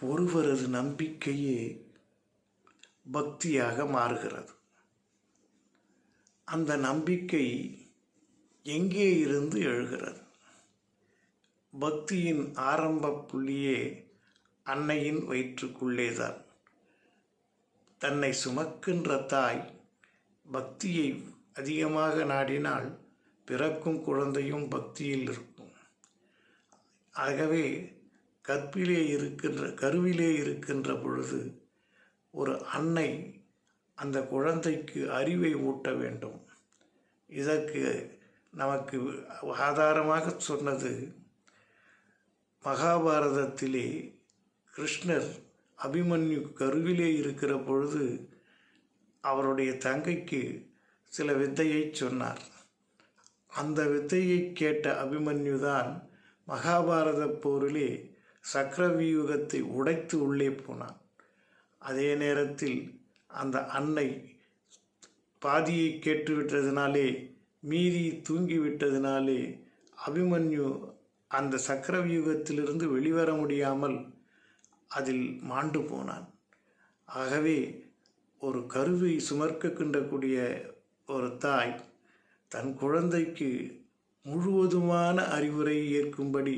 ஒருவரது நம்பிக்கையே பக்தியாக மாறுகிறது. அந்த நம்பிக்கை எங்கே இருந்து எழுகிறது? பக்தியின் ஆரம்ப புள்ளியே அன்னையின் வயிற்றுக்குள்ளேதான். தன்னை சுமக்கின்ற தாய் பக்தியை அதிகமாக நாடினால் பிறக்கும் குழந்தையும் பக்தியில் இருக்கும். ஆகவே கருவிலே இருக்கின்ற பொழுது ஒரு அன்னை அந்த குழந்தைக்கு அறிவை ஊட்ட வேண்டும். இதற்கு நமக்கு ஆதாரமாக சொன்னது மகாபாரதத்திலே கிருஷ்ணர் அபிமன்யு கருவிலே இருக்கிற பொழுது அவருடைய தங்கைக்கு சில வித்தையை சொன்னார். அந்த வித்தையை கேட்ட அபிமன்யுதான் மகாபாரத போரிலே சக்கரவியூகத்தை உடைத்து உள்ளே போனான். அதே நேரத்தில் அந்த அன்னை பாதியை கேட்டுவிட்டதினாலே மீறி தூங்கிவிட்டதினாலே அபிமன்யு அந்த சக்கரவியூகத்திலிருந்து வெளிவர முடியாமல் அதில் மாண்டு போனான். ஆகவே ஒரு கருவை சுமர்க்கின்றக்கூடிய ஒரு தாய் தன் குழந்தைக்கு முழுவதுமான அறிவுரை ஏற்கும்படி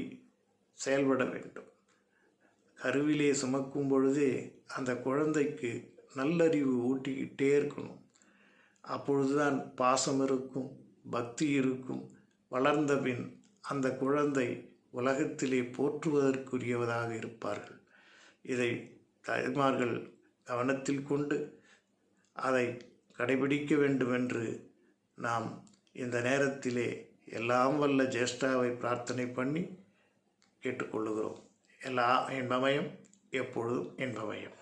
செயல்பட வேண்டும். கருவிலே சுமக்கும் பொழுதே அந்த குழந்தைக்கு நல்லறிவு ஊட்டிக்கிட்டே இருக்கணும். அப்பொழுதுதான் பாசம் இருக்கும், பக்தி இருக்கும். வளர்ந்த பின் அந்த குழந்தை உலகத்திலே போற்றுவதற்குரியவதாக இருப்பார்கள். இதை தாய்மார்கள் கவனத்தில் கொண்டு அதை கடைபிடிக்க வேண்டுமென்று நாம் இந்த நேரத்திலே எல்லாம் வல்ல ஜேஷ்டாவை பிரார்த்தனை பண்ணி கேட்டுக்கொள்ளுகிறோம். எல்லாம் இன்பமயம், எப்பொழுதும் இன்பமயம்.